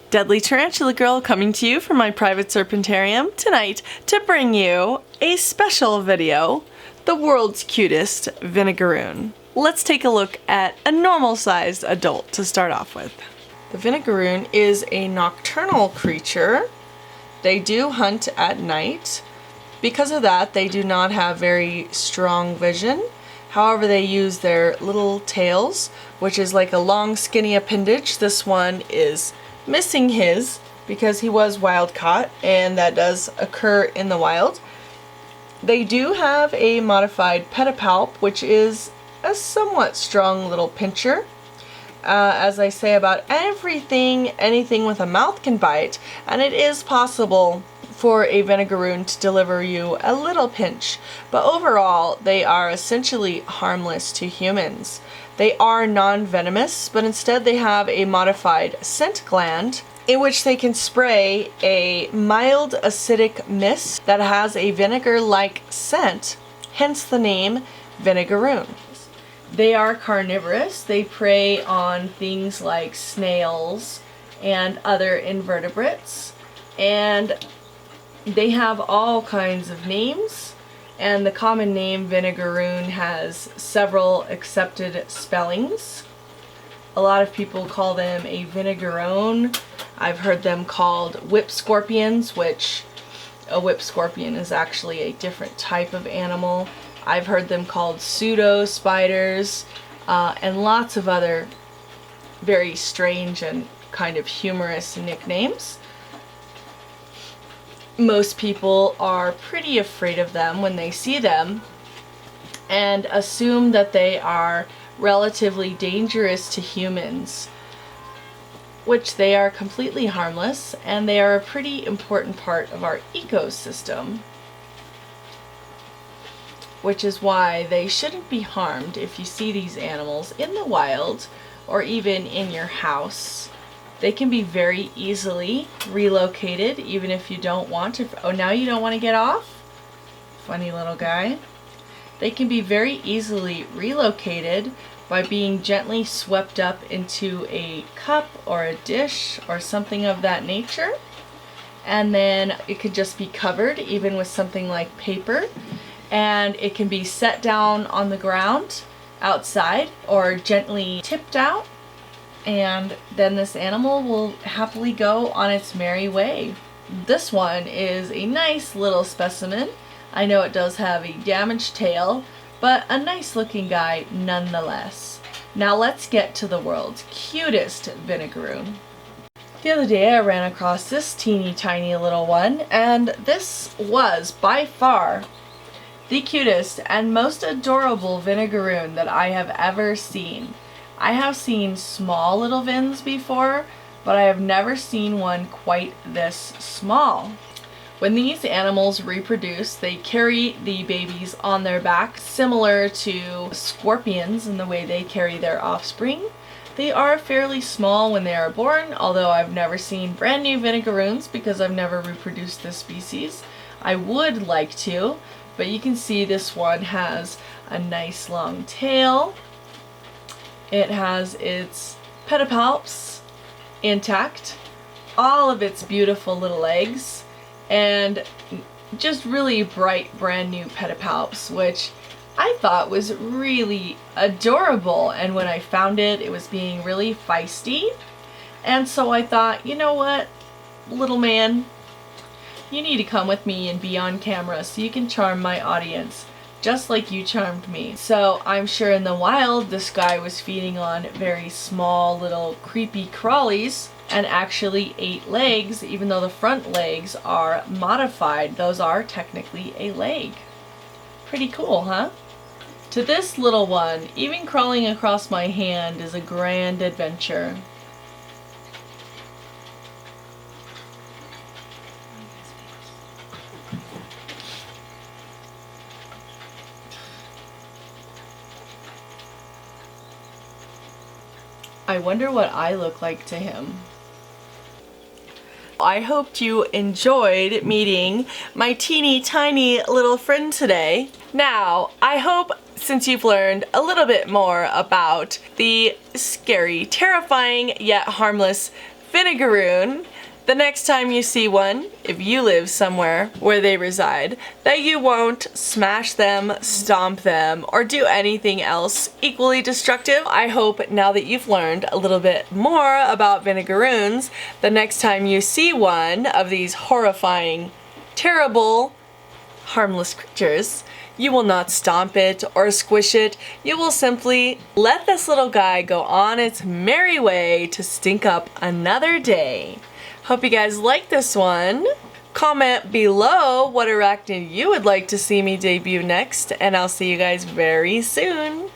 Deadly Tarantula Girl coming to you from my private serpentarium tonight to bring you a special video, the world's cutest Vinegaroon. Let's take a look at a normal-sized adult to start off with. The Vinegaroon is a nocturnal creature. They do hunt at night. Because of that, they do not have very strong vision. However, they use their little tails, which is like a long skinny appendage. This one is missing his because he was wild caught, and that does occur in the wild. They do have a modified pedipalp, which is a somewhat strong little pincher. As I say about anything with a mouth can bite, and it is possible for a Vinegaroon to deliver you a little pinch, but overall they are essentially harmless to humans. They are non-venomous, but instead they have a modified scent gland in which they can spray a mild acidic mist that has a vinegar-like scent, hence the name Vinegaroon. They are carnivorous. They prey on things like snails and other invertebrates, and they have all kinds of names. And the common name Vinegaroon has several accepted spellings. A lot of people call them a vinegarone. I've heard them called whip scorpions, which a whip scorpion is actually a different type of animal. I've heard them called pseudo spiders, and lots of other very strange and kind of humorous nicknames. Most people are pretty afraid of them when they see them and assume that they are relatively dangerous to humans, which they are completely harmless, and they are a pretty important part of our ecosystem, which is why they shouldn't be harmed if you see these animals in the wild or even in your house. They can be very easily relocated, even if you don't want to. Oh, now you don't want to get off? Funny little guy. They can be very easily relocated by being gently swept up into a cup or a dish or something of that nature. And then it could just be covered, even with something like paper. And it can be set down on the ground outside or gently tipped out. And then this animal will happily go on its merry way. This one is a nice little specimen. I know it does have a damaged tail, but a nice looking guy nonetheless. Now let's get to the world's cutest Vinegaroon. The other day I ran across this teeny tiny little one, and this was by far the cutest and most adorable Vinegaroon that I have ever seen. I have seen small little Vins before, but I have never seen one quite this small. When these animals reproduce, they carry the babies on their back, similar to scorpions in the way they carry their offspring. They are fairly small when they are born, although I've never seen brand new Vinegaroons because I've never reproduced this species. I would like to, but you can see this one has a nice long tail. It has its pedipalps intact, all of its beautiful little legs, and just really bright brand new pedipalps, which I thought was really adorable. And when I found it, it was being really feisty. And so I thought, you know what, little man, you need to come with me and be on camera so you can charm my audience, just like you charmed me. So I'm sure in the wild this guy was feeding on very small little creepy crawlies and actually ate legs, even though the front legs are modified. Those are technically a leg. Pretty cool, huh? To this little one, even crawling across my hand is a grand adventure. I wonder what I look like to him. I hoped you enjoyed meeting my teeny tiny little friend today. Now, I hope since you've learned a little bit more about the scary, terrifying, yet harmless Vinegaroon, the next time you see one, if you live somewhere where they reside, that you won't smash them, stomp them, or do anything else equally destructive. I hope now that you've learned a little bit more about Vinegaroons, the next time you see one of these horrifying, terrible, harmless creatures, you will not stomp it or squish it. You will simply let this little guy go on its merry way to stink up another day. Hope you guys like this one. Comment below what arachnid you would like to see me debut next, and I'll see you guys very soon.